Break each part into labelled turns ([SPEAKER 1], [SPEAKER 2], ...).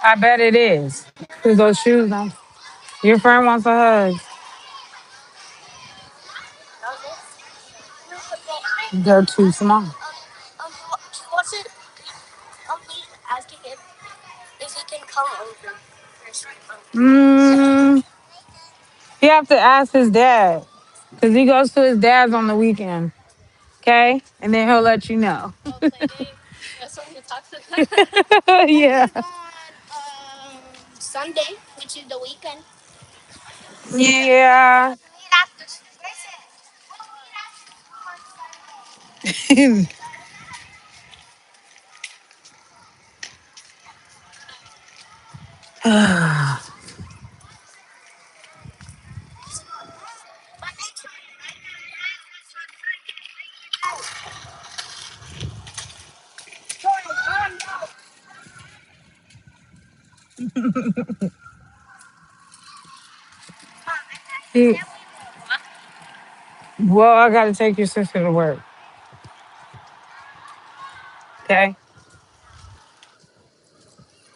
[SPEAKER 1] I bet it is. Cause those shoes on. Your friend wants a hug. They're too small. Mm, you have to ask his dad. Cause he goes to his dad's on the weekend. Okay? And then he'll let you know. Yeah. Yeah. He- well, I gotta take your sister to work. Okay?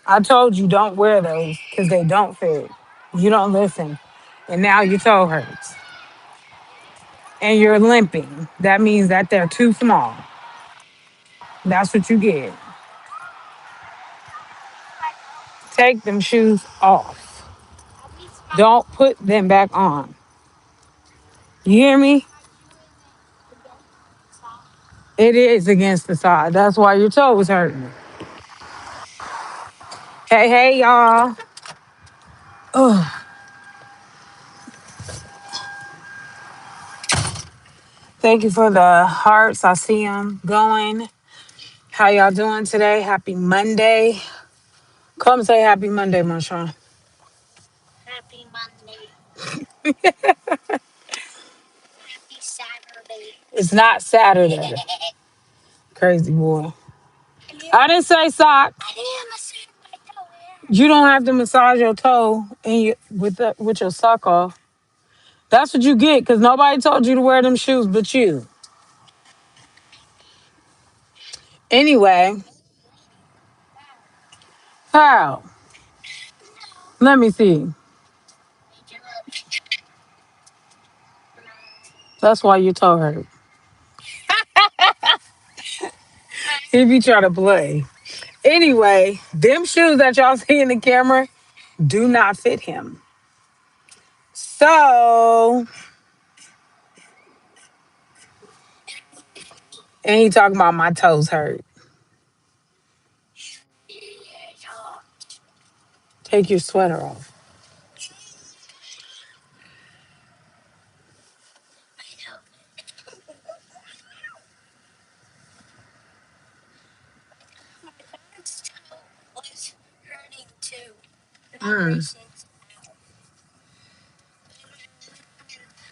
[SPEAKER 1] I told you don't wear those because they don't fit. You don't listen. And now your toe hurts. And you're limping. That means that they're too small. That's what you get. Take them shoes off. Don't put them back on. You hear me? It is against the side. That's why your toe is hurting. Hey, hey, y'all. Ugh. Thank you for the hearts. I see them going. How y'all doing today? Happy Monday. Come say happy Monday, Marshawn. It's not Saturday. Crazy boy. I didn't say sock. You don't have to massage your toe with your sock off. That's what you get because nobody told you to wear them shoes but you. Anyway, how? Let me see. That's why your toe hurt. If you try to play. Anyway, them shoes that y'all see in the camera do not fit him. So, and he talking about my toes hurt. Take your sweater off. Mm.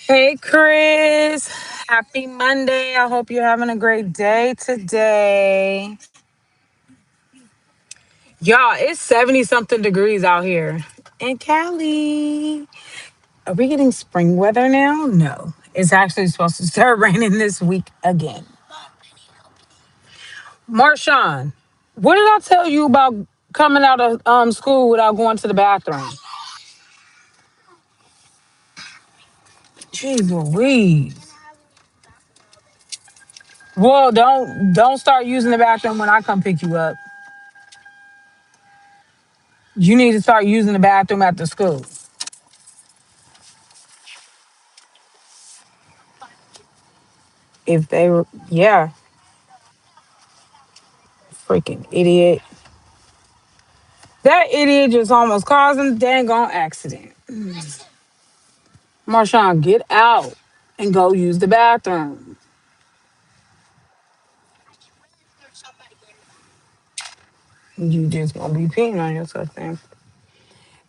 [SPEAKER 1] Hey, Chris. Happy Monday. I hope you're having a great day today. Y'all, it's 70 something degrees out here in Cali. Are we getting spring weather now? No. It's actually supposed to start raining this week again. Marshawn, what did I tell you about coming out of school without going to the bathroom? Jeez Louise. Well, don't start using the bathroom when I come pick you up. You need to start using the bathroom at the school. If they were, yeah, freaking idiot. That idiot just almost caused a dang on accident. Marshawn, get out and go use the bathroom. You just gonna be peeing on yourself then.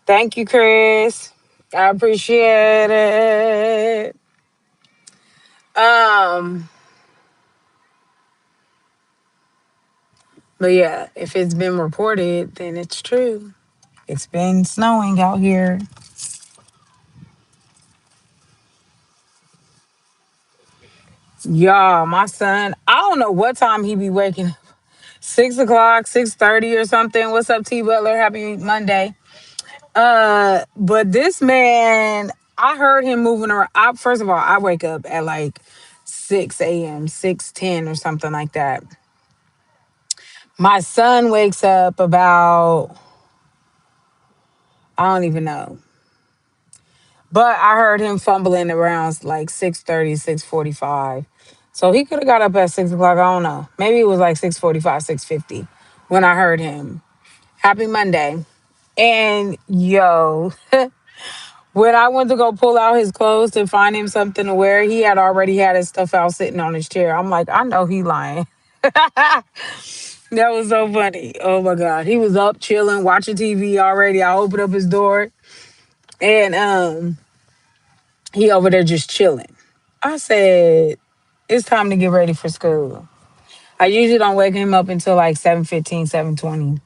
[SPEAKER 1] Thank you, Chris. I appreciate it. Um, but yeah, if it's been reported, then it's true. It's been snowing out here. Y'all, my son, I don't know what time he be waking. 6 o'clock, 6:30 or something. What's up, T Butler? Happy Monday. But this man, I heard him moving around. First of all, I wake up at like 6 a.m., 6:10 or something like that. My son wakes up about, I don't even know. But I heard him fumbling around like 6:30, 6:45. So he could have got up at 6 o'clock. I don't know. Maybe it was like 6:45, 6:50 when I heard him. Happy Monday. And yo, when I went to go pull out his clothes to find him something to wear, he had already had his stuff out sitting on his chair. I'm like, I know he lying. That was so funny. Oh my God. He was up chilling, watching TV already. I opened up his door and he over there just chilling. I said, it's time to get ready for school. I usually don't wake him up until like 7:15, 7:20,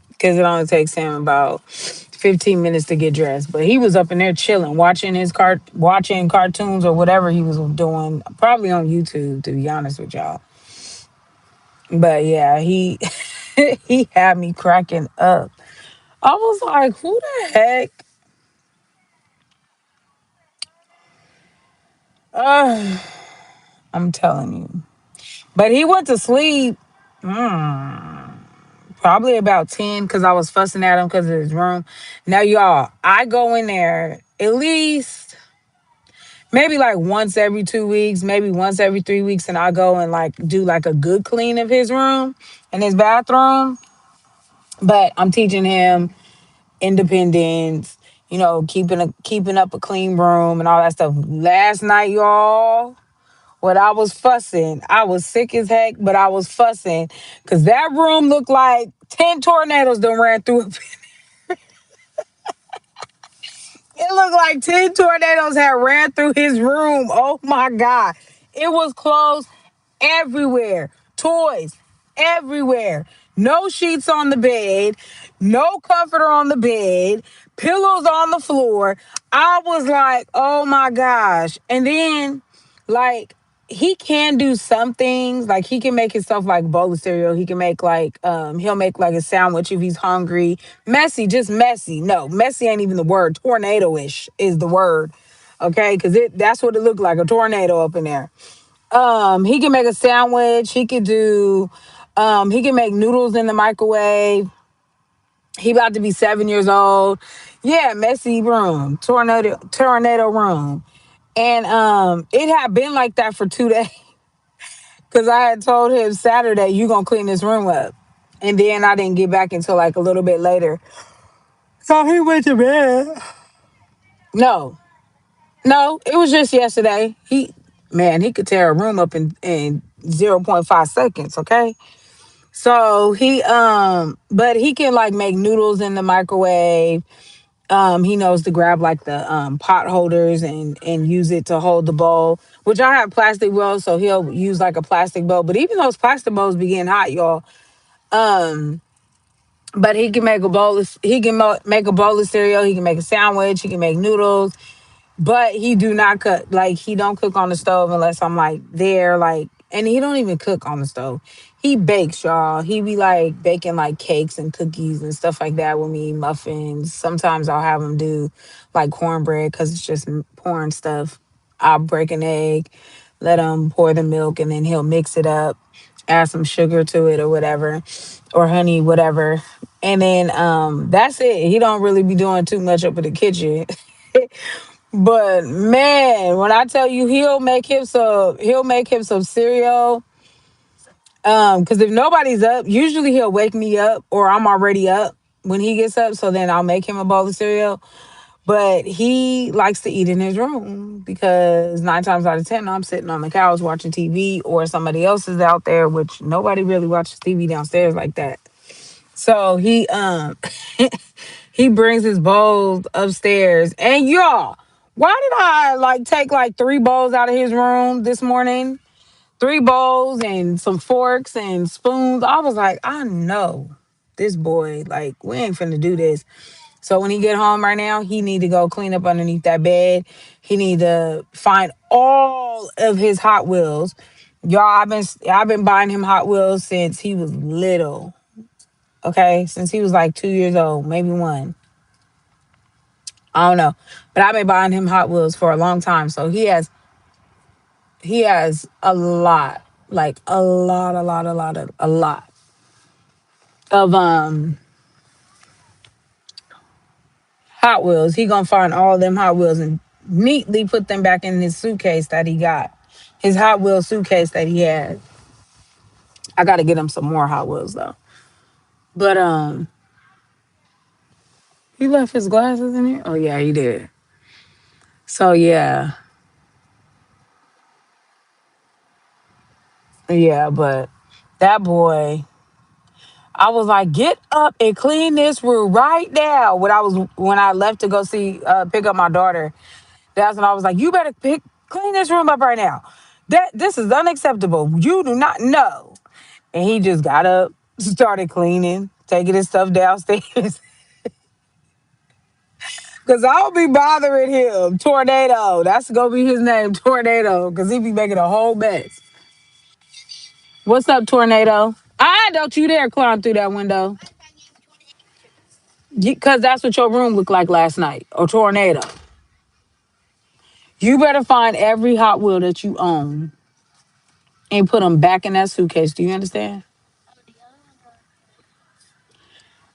[SPEAKER 1] because it only takes him about 15 minutes to get dressed. But he was up in there chilling, watching cartoons or whatever he was doing, probably on YouTube, to be honest with y'all. But yeah, he he had me cracking up. I was like, who the heck? Uh, I'm telling you. But he went to sleep probably about 10 because I was fussing at him because of his room. Now, y'all, I go in there at least maybe like once every 2 weeks, maybe once every 3 weeks, and I go and like do like a good clean of his room and his bathroom. But I'm teaching him independence, keeping up a clean room and all that stuff. Last night, y'all, when I was fussing, I was sick as heck, but I was fussing because that room looked like 10 tornadoes done ran through it. It looked like 10 tornadoes had ran through his room. Oh my God. It was clothes everywhere, toys everywhere. No sheets on the bed, no comforter on the bed, pillows on the floor. I was like, oh my gosh. And then, like, he can do some things. Like, he can make himself like bowl of cereal. He can make like he'll make like a sandwich if he's hungry. Messy, just messy. No, messy ain't even the word. Tornado-ish is the word. Okay, because that's what it looked like, a tornado up in there. He can make a sandwich. He can make noodles in the microwave. He about to be 7 years old. Yeah, messy room, tornado room. And it had been like that for 2 days. Cause I had told him Saturday, you gonna clean this room up. And then I didn't get back until like a little bit later. So he went to bed. No, no, it was just yesterday. He could tear a room up in zero point 0.5 seconds, okay? So but he can like make noodles in the microwave. He knows to grab like the pot holders and use it to hold the bowl, which I have plastic bowls, so he'll use like a plastic bowl. But even those plastic bowls be getting hot, y'all. Um, but he can make a bowl. He can make a bowl of cereal. He can make a sandwich. He can make noodles. But he do not cook. Like, he don't cook on the stove unless I'm like there. Like, and he don't even cook on the stove. He bakes, y'all. He be like baking like cakes and cookies and stuff like that with me, muffins. Sometimes I'll have him do like cornbread because it's just pouring stuff. I'll break an egg, let him pour the milk, and then he'll mix it up, add some sugar to it or whatever, or honey, whatever. And then that's it. He don't really be doing too much up in the kitchen. But man, when I tell you he'll make him some cereal. Because if nobody's up, usually he'll wake me up or I'm already up when he gets up. So then I'll make him a bowl of cereal. But he likes to eat in his room because 9 times out of 10, I'm sitting on the couch watching TV or somebody else is out there, which nobody really watches TV downstairs like that. So he brings his bowls upstairs. And y'all, why did I like take like three bowls out of his room this morning? Three bowls and some forks and spoons. I was like, I know this boy, like, we ain't finna do this. So when he get home right now, he need to go clean up underneath that bed. He need to find all of his Hot Wheels. Y'all, I've been buying him Hot Wheels since he was little. Okay, since he was like 2 years old, maybe one. I don't know, but I've been buying him Hot Wheels for a long time. So he has a lot, like a lot of Hot Wheels. He gonna find all them Hot Wheels and neatly put them back in his suitcase that he got. His Hot Wheels suitcase that he had. I gotta get him some more Hot Wheels though. But he left his glasses in here. Oh yeah, he did. So yeah, yeah. But that boy, I was like, get up and clean this room right now. When I left to go see pick up my daughter, that's when I was like, you better clean this room up right now. This is unacceptable. You do not know. And he just got up, started cleaning, taking his stuff downstairs. Cause I'll be bothering him. Tornado. That's gonna be his name, Tornado. Cause he be making a whole mess. What's up, Tornado? Don't you dare climb through that window. Cause that's what your room looked like last night. A tornado. You better find every Hot Wheel that you own and put them back in that suitcase. Do you understand?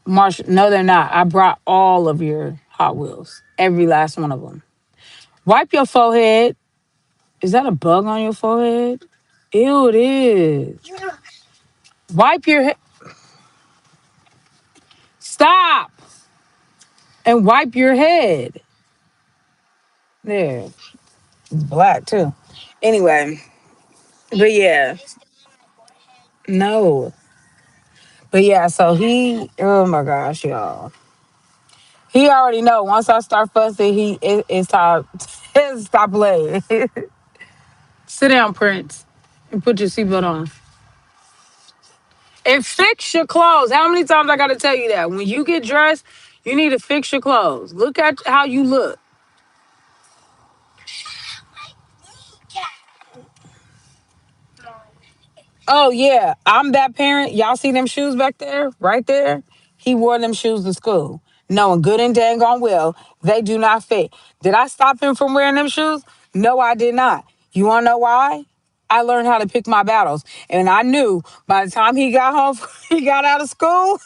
[SPEAKER 1] Marsh, no, they're not. I brought all of your Hot Wheels. Every last one of them. Wipe your forehead. Is that a bug on your forehead? Ew, it is. Wipe your head. Stop and wipe your head. There. It's black too. Anyway, but yeah, no. But yeah, so oh my gosh, y'all. He already know once I start fussing, it's time. Stop playing. Sit down, Prince, and put your seatbelt on. And fix your clothes. How many times I gotta tell you that? When you get dressed, you need to fix your clothes. Look at how you look. Oh yeah, I'm that parent. Y'all see them shoes back there, right there? He wore them shoes to school, knowing good and dang on well they do not fit. Did I stop him from wearing them shoes? No, I did not. You wanna know why? I learned how to pick my battles, and I knew by the time he got home, he got out of school.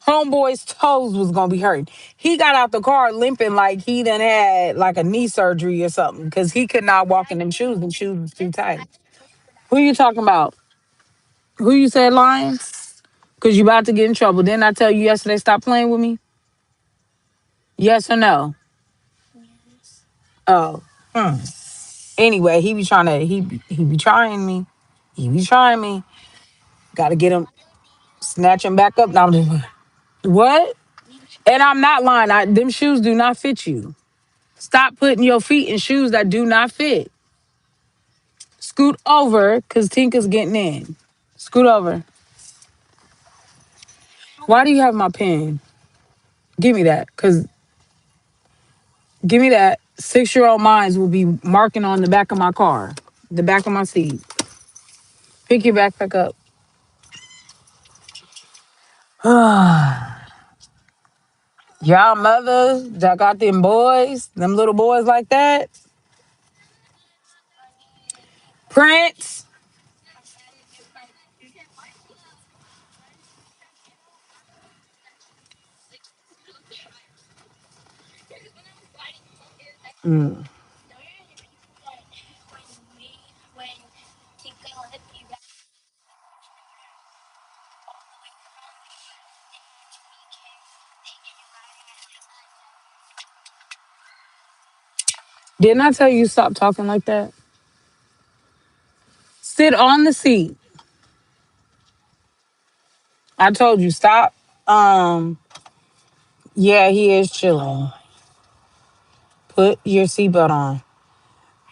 [SPEAKER 1] Homeboy's toes was gonna be hurt. He got out the car limping like he done had like a knee surgery or something because he could not walk in them shoes. Them shoes was too tight. Who you talking about? Who you said lying? Cause you about to get in trouble. Didn't I tell you yesterday stop playing with me? Yes or no? Oh. Hmm. Anyway, he be trying me. He be trying me. Gotta get him, snatch him back up. Now I'm just what? And I'm not lying. Them shoes do not fit you. Stop putting your feet in shoes that do not fit. Scoot over, cause Tinka's getting in. Scoot over. Why do you have my pen? Give me that, cause give me that. 6-year-old minds will be marking on the back of my car, the back of my seat. Pick your backpack up. Y'all mothers that got them boys, them little boys like that. Prince. Mm. Didn't I tell you stop talking like that? Sit on the seat. I told you stop. Um, yeah, he is chilling. Put your seatbelt on.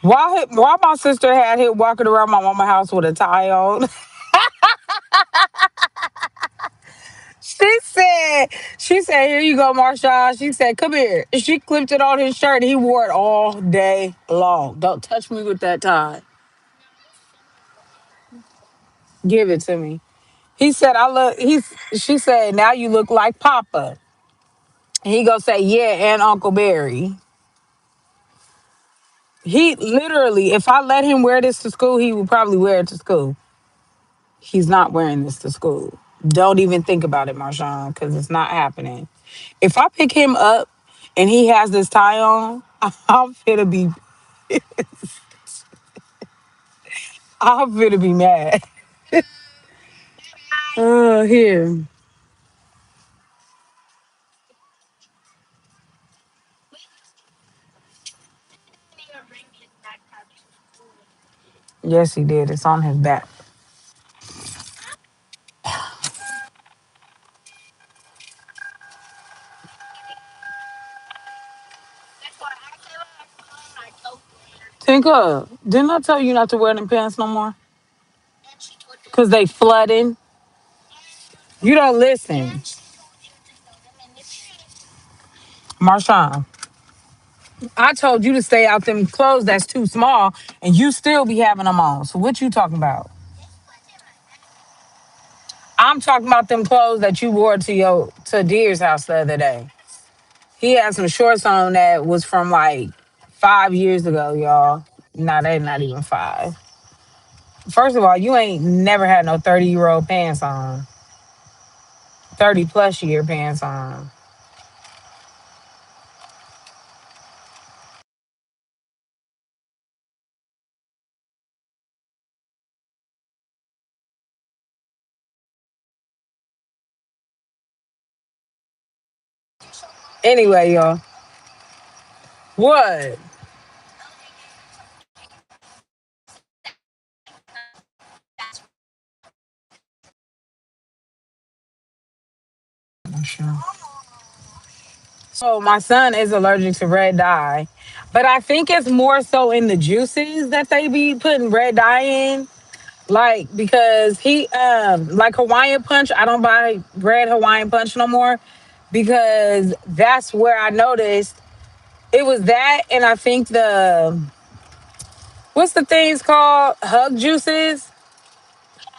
[SPEAKER 1] Why my sister had him walking around my mama house with a tie on? she said, here you go, Marshawn. She said, come here. She clipped it on his shirt. He wore it all day long. Don't touch me with that tie. Give it to me. He said, I look, she said, now you look like Papa. And he gonna say, yeah, and Uncle Barry. He literally, if I let him wear this to school, he would probably wear it to school. He's not wearing this to school. Don't even think about it, Marshawn, because it's not happening. If I pick him up and he has this tie on, I'm finna be mad. Here. Yes, he did. It's on his back. Tinker, didn't I tell you not to wear them pants no more? Because they flooding. You don't listen. Marshawn, I told you to stay out them clothes that's too small, and you still be having them on. So what you talking about? I'm talking about them clothes that you wore to Deer's house the other day. He had some shorts on that was from like 5 years ago, y'all. Nah, they not even five. First of all, you ain't never had no 30-year-old pants on. 30+ year pants on. Anyway, y'all. What? Sure. So my son is allergic to red dye, but I think it's more so in the juices that they be putting red dye in. Like because he like Hawaiian Punch, I don't buy red Hawaiian Punch no more because that's where I noticed it was that, and I think the what's the things called hug juices,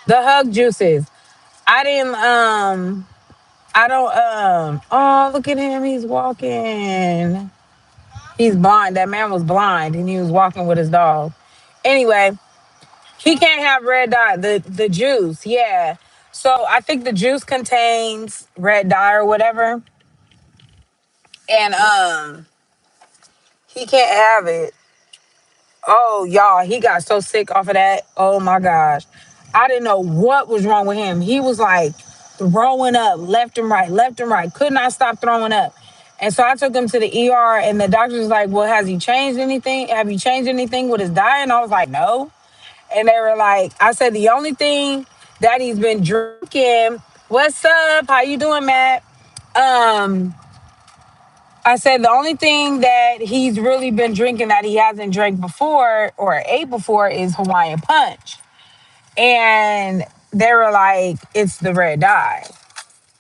[SPEAKER 1] the hug juices. I didn't I don't oh look at him, he's walking. He's blind. That man was blind and he was walking with his dog. Anyway, he can't have red dye. The juice, yeah. So I think the juice contains red dye or whatever, and he can't have it. Oh y'all, he got so sick off of that. Oh my gosh, I didn't know what was wrong with him. He was like throwing up left and right, left and right. Could not stop throwing up. And so I took him to the ER, and the doctor was like, "Well, has he changed anything? Have you changed anything with his diet?" And I was like, "No." And they were like, I said, the only thing that he's been drinking, what's up? How you doing, Matt? Um, I said the only thing that he's really been drinking that he hasn't drank before or ate before is Hawaiian Punch. And they were like, it's the red dye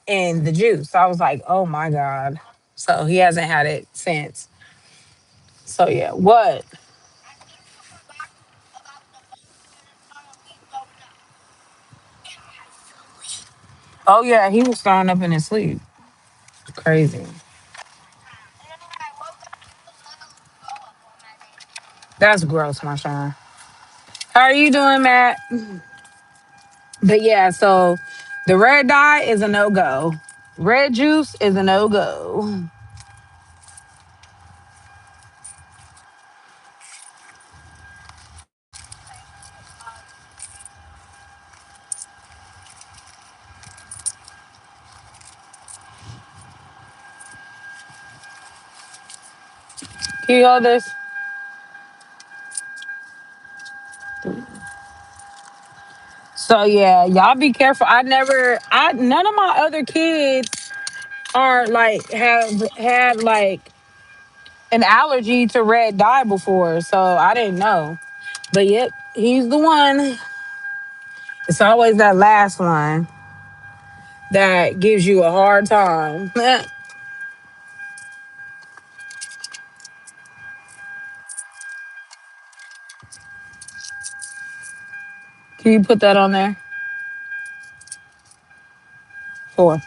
[SPEAKER 1] in the juice. So I was like, oh my God. So he hasn't had it since. So yeah, what? Oh yeah, he was throwing up in his sleep. Crazy. That's gross, my son. How are you doing, Matt? But yeah, so the red dye is a no go. Red juice is a no go. Can you hold this? So yeah, y'all be careful. I none of my other kids are like have had like an allergy to red dye before, so I didn't know. But yep, he's the one. It's always that last one that gives you a hard time. Can you put that on there? Four.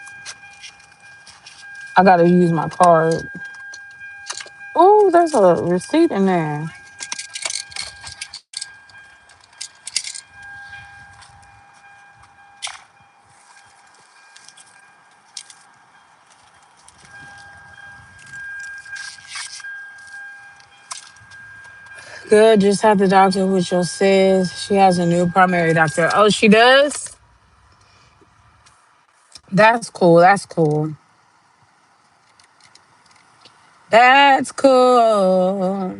[SPEAKER 1] I gotta use my card. Oh, there's a receipt in there. Good. Just had the doctor with your sis. She has a new primary doctor. Oh, she does? That's cool. That's cool. That's cool.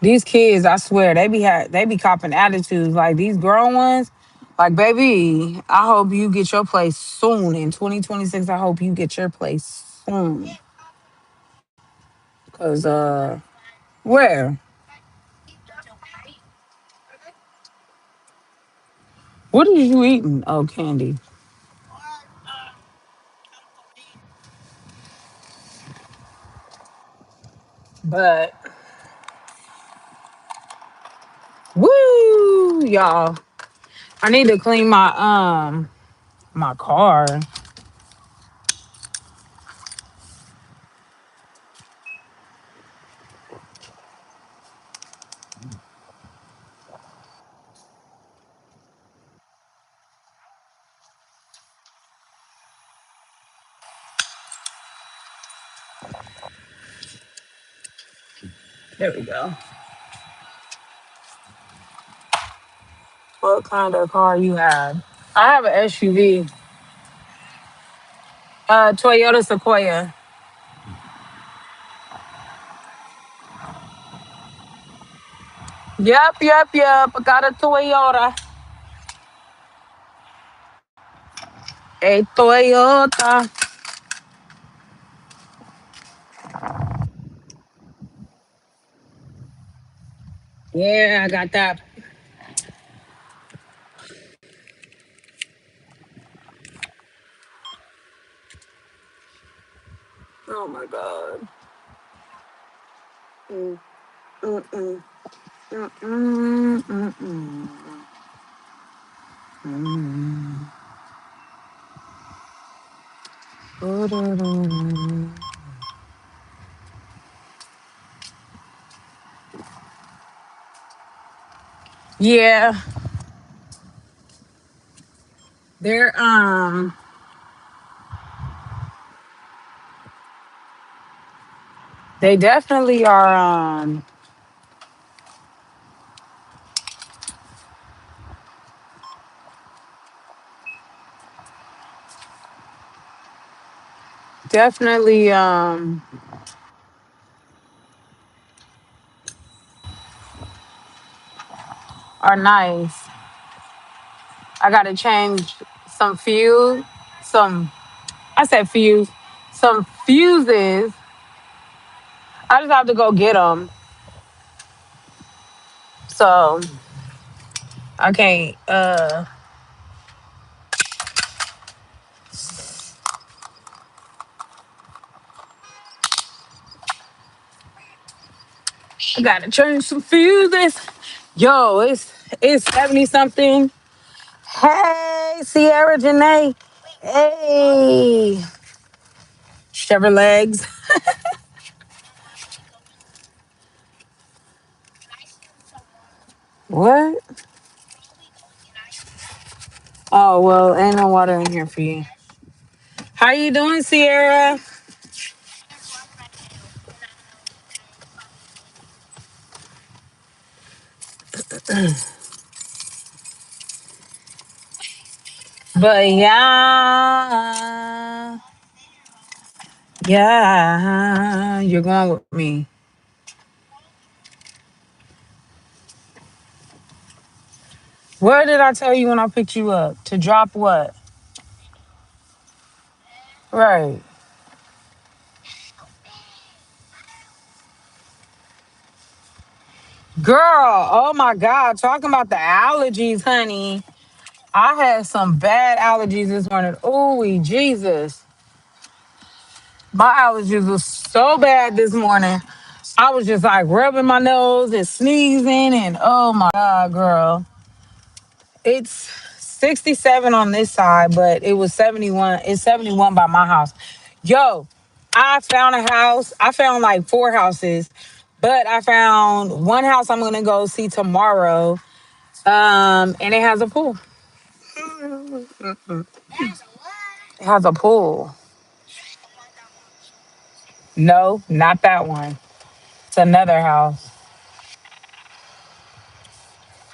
[SPEAKER 1] These kids, I swear, they be copping attitudes like these grown ones. Like, baby, I hope you get your place soon in 2026. I hope you get your place soon. Cause where? What are you eating? Oh, candy. But woo, y'all. I need to clean my car. There we go. What kind of car you have? I have an SUV. Toyota Sequoia. Yep, yep, yep. I got a Toyota. A Toyota. Yeah, I got that. Oh my god. Mm, mm, mm, mm, mm, mm, mm, mm. Doo-doo-doo-doo. Yeah, they're they definitely are definitely are nice. I gotta change some fuse, some I said fuse, some fuses. I just have to go get them. So I can't. I gotta change some fuses. Yo, it's 70 something. Hey, Sierra Janae. Hey, Chevrolegs. What? Oh well, ain't no water in here for you. How you doing, Sierra? But yeah, yeah, you're going with me. What did I tell you when I picked you up? To drop what? Right. Girl, oh my God. Talking about the allergies, honey. I had some bad allergies this morning. Ooh, Jesus. My allergies was so bad this morning. I was just like rubbing my nose and sneezing, and oh my God, girl. It's 67 on this side, but it was 71. It's 71 by my house. Yo, I found a house. I found like four houses, but I found one house I'm gonna go see tomorrow. And it has a pool. It has a pool. No, not that one. It's another house.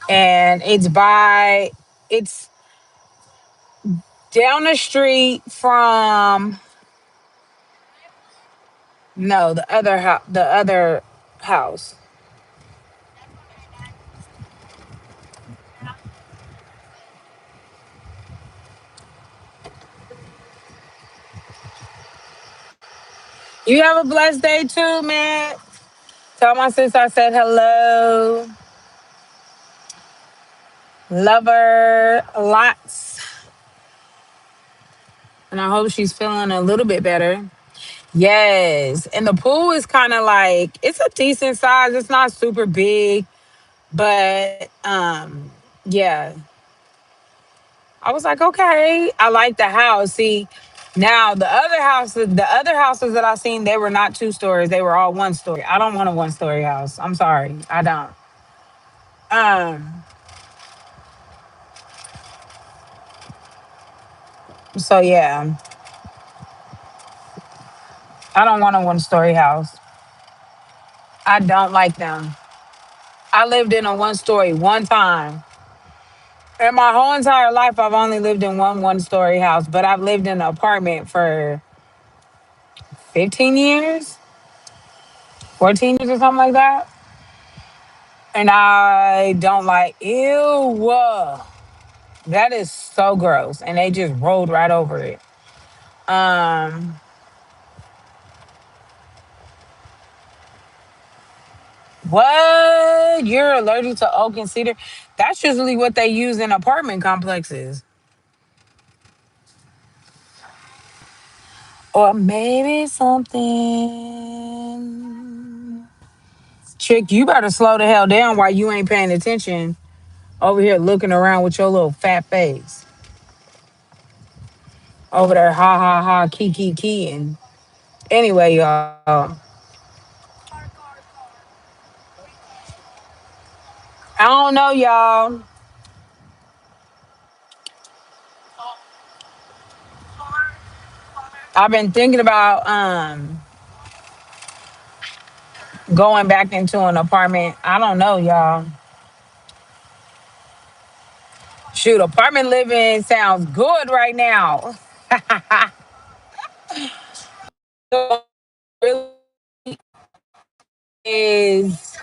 [SPEAKER 1] And it's down the street from no, the other house. You have a blessed day too, man. Tell my sister I said hello. Love her lots. And I hope she's feeling a little bit better. Yes. And the pool is kind of like it's a decent size. It's not super big, but yeah. I was like, okay. I like the house. See, now the other houses that I seen, they were not two stories. They were all one story. I don't want a one story house. I'm sorry. I don't. Um, so yeah. I don't want a one story house. I don't like them. I lived in a one story one time. In my whole entire life, I've only lived in one story house, but I've lived in an apartment for 15 years, 14 years or something like that. And I don't like, ew, that is so gross. And they just rolled right over it. Um, what? You're allergic to oak and cedar? That's usually what they use in apartment complexes. Or maybe something. Chick, you better slow the hell down while you ain't paying attention over here looking around with your little fat face. Over there, ha ha ha, key keying. Anyway, y'all, I don't know, y'all. I've been thinking about going back into an apartment. I don't know, y'all. Shoot, apartment living sounds good right now. Really is,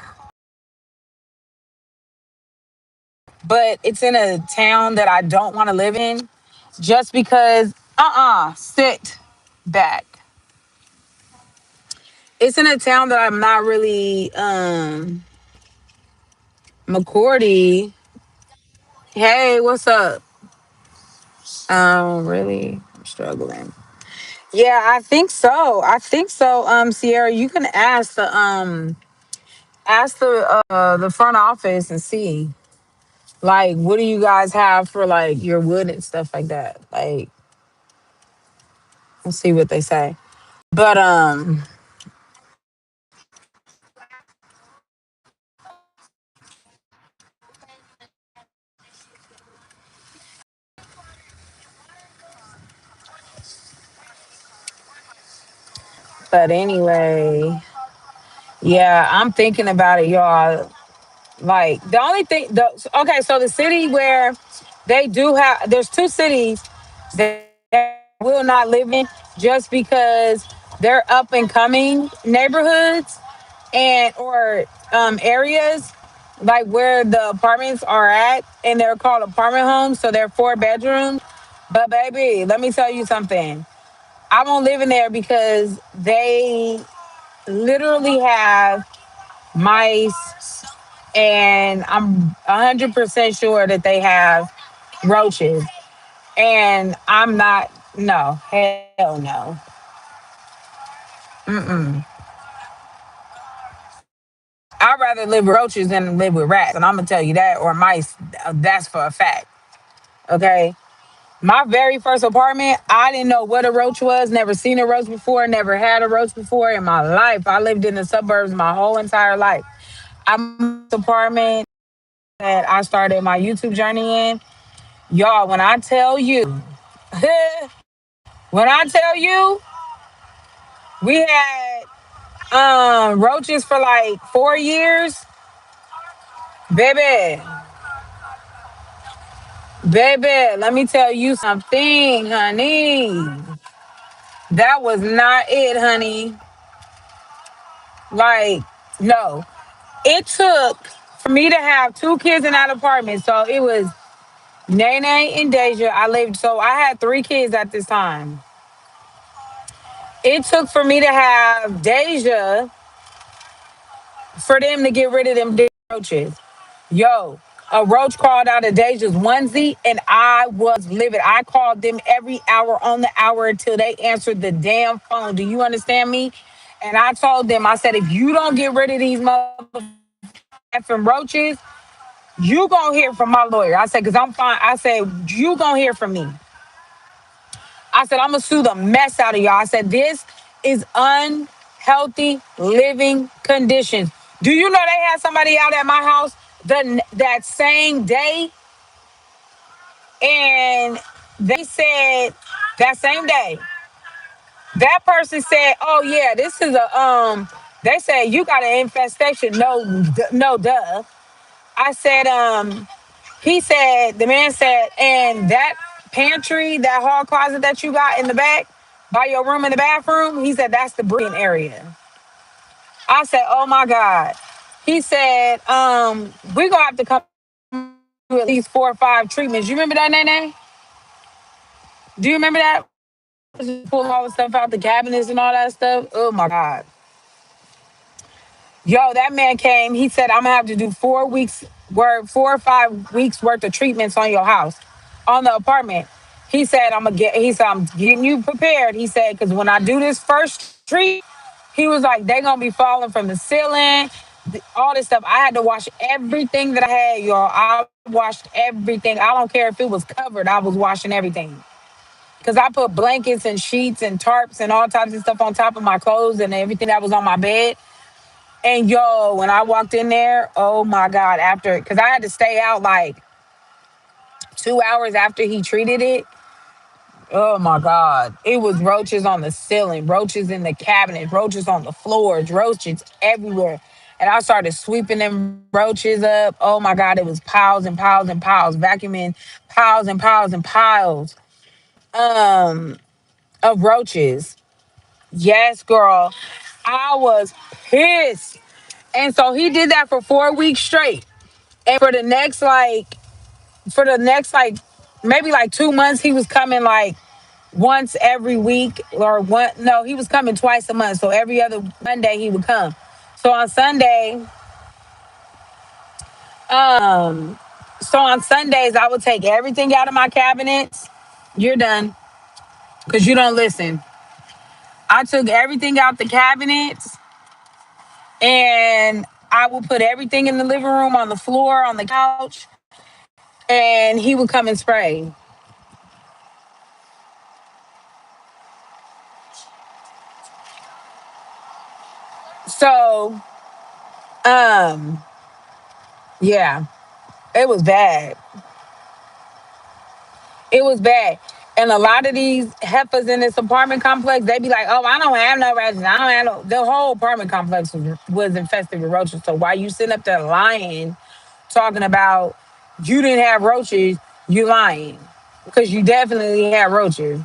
[SPEAKER 1] but it's in a town that I don't want to live in just because, sit back. It's in a town that I'm not really, McCourty. Hey, what's up? Really? I'm struggling. Yeah, I think so. I think so. Sierra, you can ask the front office and see. Like, what do you guys have for like your wood and stuff like that? Like, let's see what they say. But anyway, yeah, I'm thinking about it, y'all. Like the only thing, okay, so the city where they do have, there's two cities that I will not live in just because they're up and coming neighborhoods and or areas. like where the apartments are at, and they're called apartment homes, so they're 4 bedrooms. But baby, let me tell you something. I won't live in there because they literally have mice, and I'm 100% sure that they have roaches. And I'm not, no, hell no. I'd rather live with roaches than live with rats, and I'm gonna tell you that, or mice. That's for a fact. Okay. My very first apartment, I didn't know what a roach was, never seen a roach before, never had a roach before in my life. I lived in the suburbs my whole entire life. I'm apartment that I started my YouTube journey in. Y'all, when I tell you, when I tell you, we had roaches for like 4 years, baby, baby, let me tell you something, honey. That was not it, honey. Like, no. It took for me to have 2 kids in that apartment. So it was Nene and Deja. I had 3 kids at this time. It took for me to have Deja for them to get rid of them damn roaches. Yo, a roach crawled out of Deja's onesie, and I was livid. I called them every hour on the hour until they answered the damn phone. Do you understand me? And I told them, I said, if you don't get rid of these motherfucking roaches, you gonna hear from my lawyer. I said, because I'm fine. I said, you gonna hear from me. I said, I'm gonna sue the mess out of y'all. I said, this is unhealthy living conditions. Do you know they had somebody out at my house that same day, and they said that same day, that person said, "Oh yeah, this is a They said you got an infestation." No, no, duh. I said, he said, the man said, and that pantry, that hall closet that you got in the back by your room in the bathroom, he said, that's the breeding area. I said, oh my God. He said, we're going to have to come to at least 4 or 5 treatments. You remember that, Nene? Do you remember that? Just pull all the stuff out the cabinets and all that stuff. Oh my God. Yo, that man came. He said, I'm gonna have to do 4 weeks worth, 4 or 5 weeks worth of treatments on your house, on the apartment. He said, I'm getting you prepared. He said, because when I do this first treat, he was like, they gonna be falling from the ceiling, all this stuff. I had to wash everything that I had, y'all. I washed everything. I don't care if it was covered, I was washing everything. Cause I put blankets and sheets and tarps and all types of stuff on top of my clothes and everything that was on my bed. And yo, when I walked in there, oh my God, after, because I had to stay out like 2 hours after he treated it. Oh my God. It was roaches on the ceiling, roaches in the cabinet, roaches on the floors, roaches everywhere. And I started sweeping them roaches up. Oh my God, it was piles and piles and piles, vacuuming piles and piles and piles of roaches. Yes, girl. I was pissed. And so he did that for 4 weeks straight. And for the next like maybe like 2 months, he was coming like once every week, or one, no, he was coming twice a month. So every other Monday he would come. So on Sunday, so on Sundays I would take everything out of my cabinets. You're done. Cause you don't listen. I took everything out the cabinets, and I would put everything in the living room, on the floor, on the couch, and he would come and spray. So, um, yeah, it was bad. It was bad. And a lot of these heifers in this apartment complex, they be like, "Oh, I don't have no roaches. I don't have no." The whole apartment complex was infested with roaches. So why you sitting up there lying, talking about you didn't have roaches? You lying, because you definitely had roaches.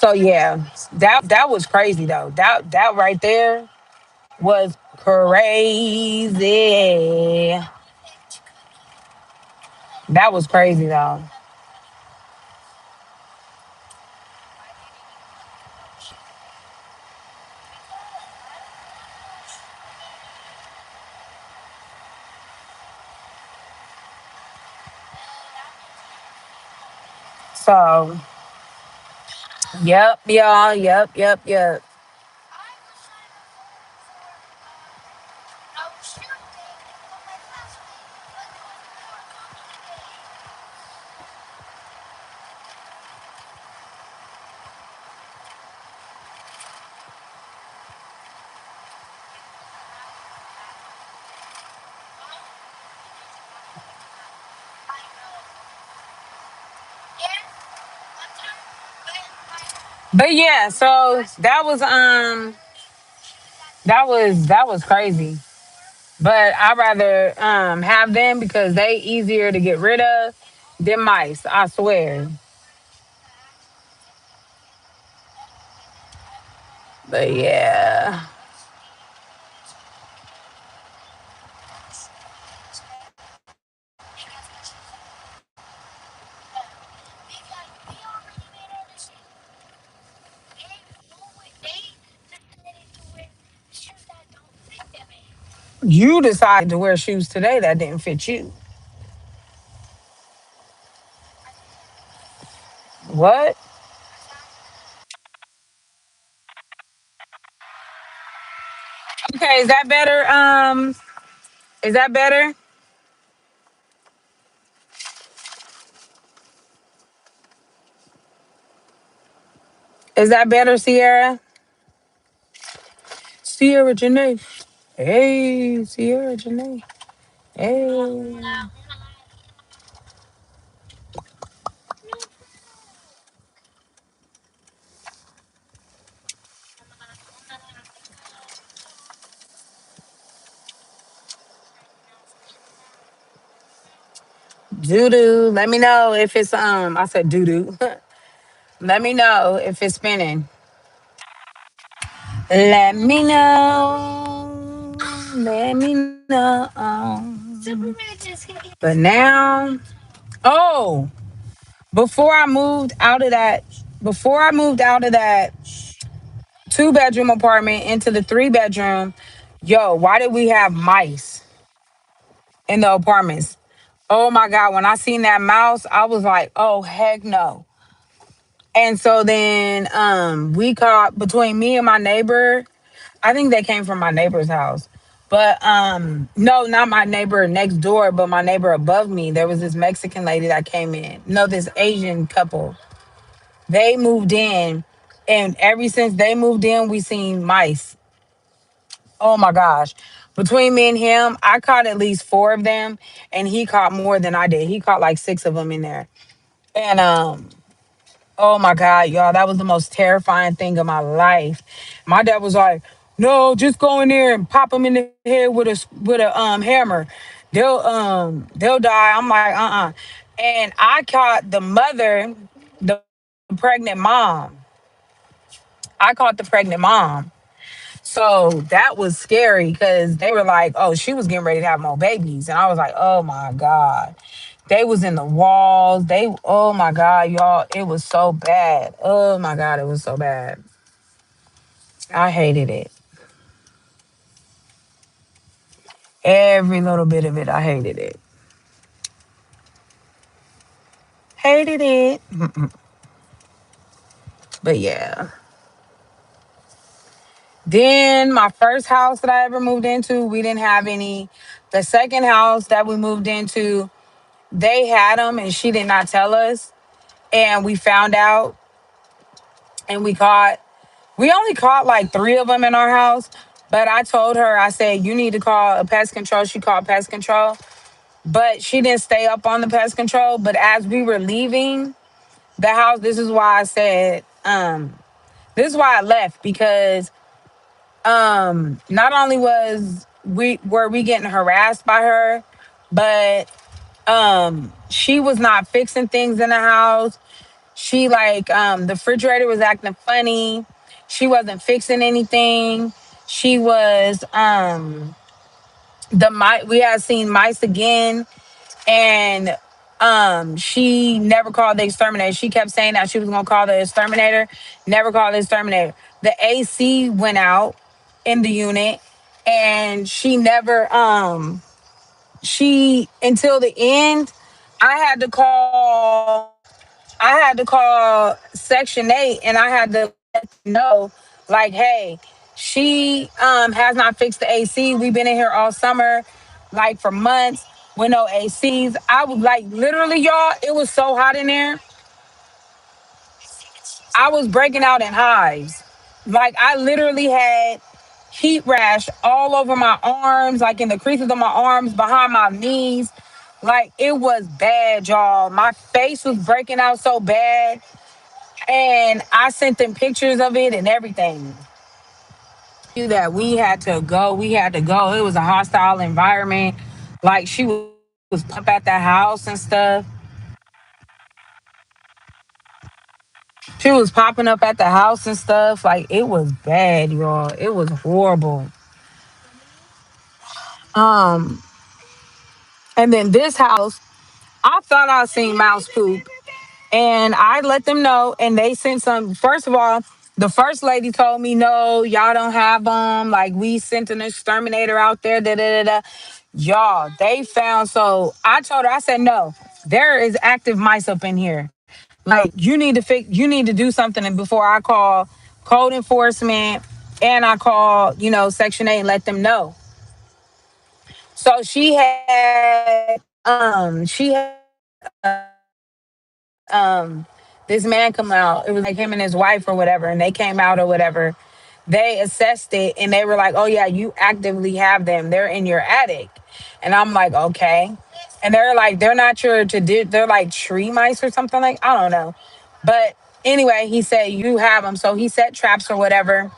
[SPEAKER 1] So yeah, that was crazy though. That right there was crazy. That was crazy though. So yep, y'all. Yep, yep, yep. But yeah, so that was crazy. But I'd rather have them because they easier to get rid of than mice. I swear. But yeah. You decided to wear shoes today that didn't fit you. What? Okay, is that better? Is that better? Is that better, Sierra? Sierra Janae. Hey, Sierra Janae. Hey. Doo doo. Let me know if it's I said doo doo. Let me know if it's spinning. Let me know. Let me know. But now, oh, before I moved out of that, before I moved out of that 2 bedroom apartment into the 3 bedroom, yo, why did we have mice in the apartments? Oh my God, when I seen that mouse, I was like, oh heck no. And so then we caught between me and my neighbor, I think they came from my neighbor's house. But no, not my neighbor next door, but my neighbor above me. There was this Mexican lady that came in. No, this Asian couple. They moved in, and ever since they moved in, we seen mice. Oh my gosh. Between me and him, I caught at least 4 of them, and he caught more than I did. He caught like 6 of them in there. And oh my God, y'all, that was the most terrifying thing of my life. My dad was like, "No, just go in there and pop them in the head with a hammer. They'll die." I'm like, "Uh-uh." And I caught the mother, the pregnant mom. I caught the pregnant mom. So that was scary because they were like, "Oh, she was getting ready to have more babies." And I was like, "Oh my God." They was in the walls. Oh my God, y'all, it was so bad. Oh my God, it was so bad. I hated it. Every little bit of it, I hated it. Hated it. But yeah. Then my first house that I ever moved into, we didn't have any. The second house that we moved into, they had them and she did not tell us. And we found out and we only caught like 3 of them in our house. But I told her, I said, you need to call a pest control. She called pest control, but she didn't stay up on the pest control. But as we were leaving the house, this is why I said, this is why I left because not only were we getting harassed by her, but she was not fixing things in the house. She like the refrigerator was acting funny. She wasn't fixing anything. She was the mice. We had seen mice again, and she never called the exterminator. She kept saying that she was gonna call the exterminator. Never called the exterminator. The AC went out in the unit, and she never she until the end. I had to call I had to call Section 8, and I had to let them know, like, hey, she has not fixed the AC. We've been in here all summer, like for months with no ACs. I was like, literally, y'all, it was so hot in there. I was breaking out in hives. Like, I literally had heat rash all over my arms, like in the creases of my arms, behind my knees. Like, it was bad, y'all. My face was breaking out so bad. And I sent them pictures of it and everything. That we had to go. We had to go. It was a hostile environment. Like she was up at the house and stuff. She was popping up at the house and stuff. Like it was bad, y'all. It was horrible. Um, and then this house, I thought I seen mouse poop. And I let them know, and they sent some. First of all, the first lady told me, "No, y'all don't have them. Like we sent an exterminator out there." Da da da da. Y'all, they found. So I told her, I said, "No, there is active mice up in here. Like you need to fix. You need to do something and before I call code enforcement and I call, Section 8 and let them know." So she had um this man come out. It was like him and his wife or whatever, and they came out or whatever. They assessed it and they were like, "Oh yeah, you actively have them. They're in your attic." And I'm like, "Okay." And they're like, "They're not your to do. They're like tree mice or something like I don't know." But anyway, he said you have them, so he set traps or whatever.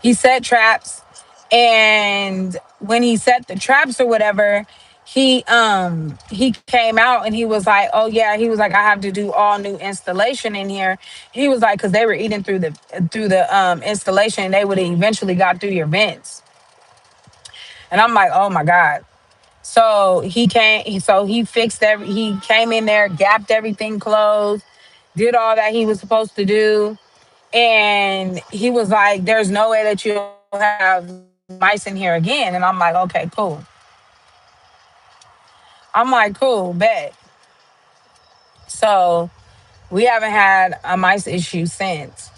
[SPEAKER 1] He set traps, and when he set the traps or whatever, he came out and he was like, "Oh yeah," he was like, "I have to do all new installation in here." He was like, because they were eating through the installation, and they would eventually got through your vents. And I'm like, "Oh my god." So he fixed he came in there, gapped everything closed, did all that he was supposed to do. And he was like, "There's no way that you'll have mice in here again." And I'm like, "Okay, cool." I'm like, "Cool, bet." So we haven't had a mice issue since.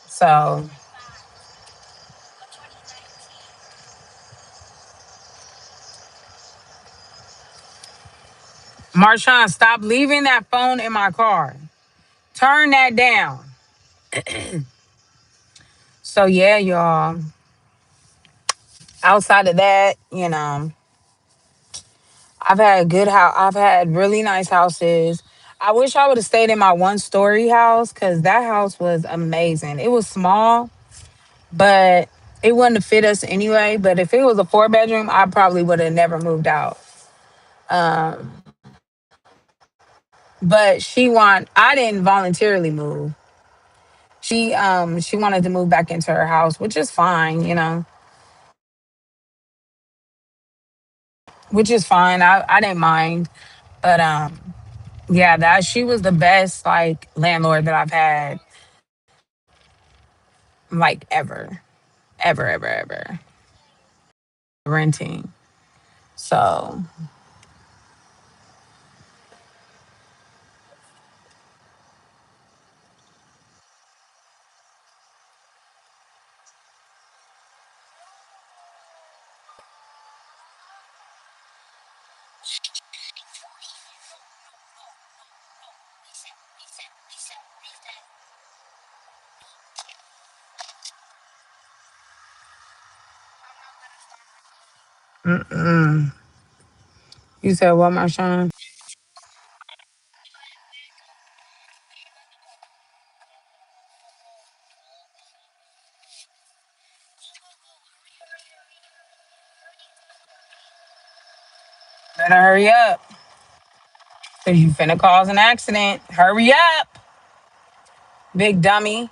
[SPEAKER 1] So Marshawn, stop leaving that phone in my car. Turn that down. So yeah, y'all. Outside of that, I've had a good house. I've had really nice houses. I wish I would have stayed in my one-story house because that house was amazing. It was small, but it wouldn't have fit us anyway. But if it was a four-bedroom, I probably would have never moved out. Um, but I didn't voluntarily move. She wanted to move back into her house, which is fine. Which is fine. I didn't mind. But yeah, that she was the best like landlord that I've had like ever. Ever, ever, ever. Renting. So mm-mm. You said what, Marshawn? Better hurry up. Cause you finna cause an accident. Hurry up, big dummy.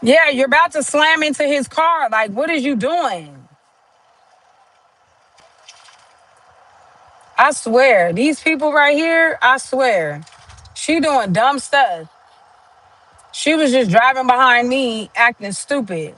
[SPEAKER 1] Yeah, you're about to slam into his car. Like, what is you doing? I swear, these people right here, I swear, she doing dumb stuff. She was just driving behind me acting stupid.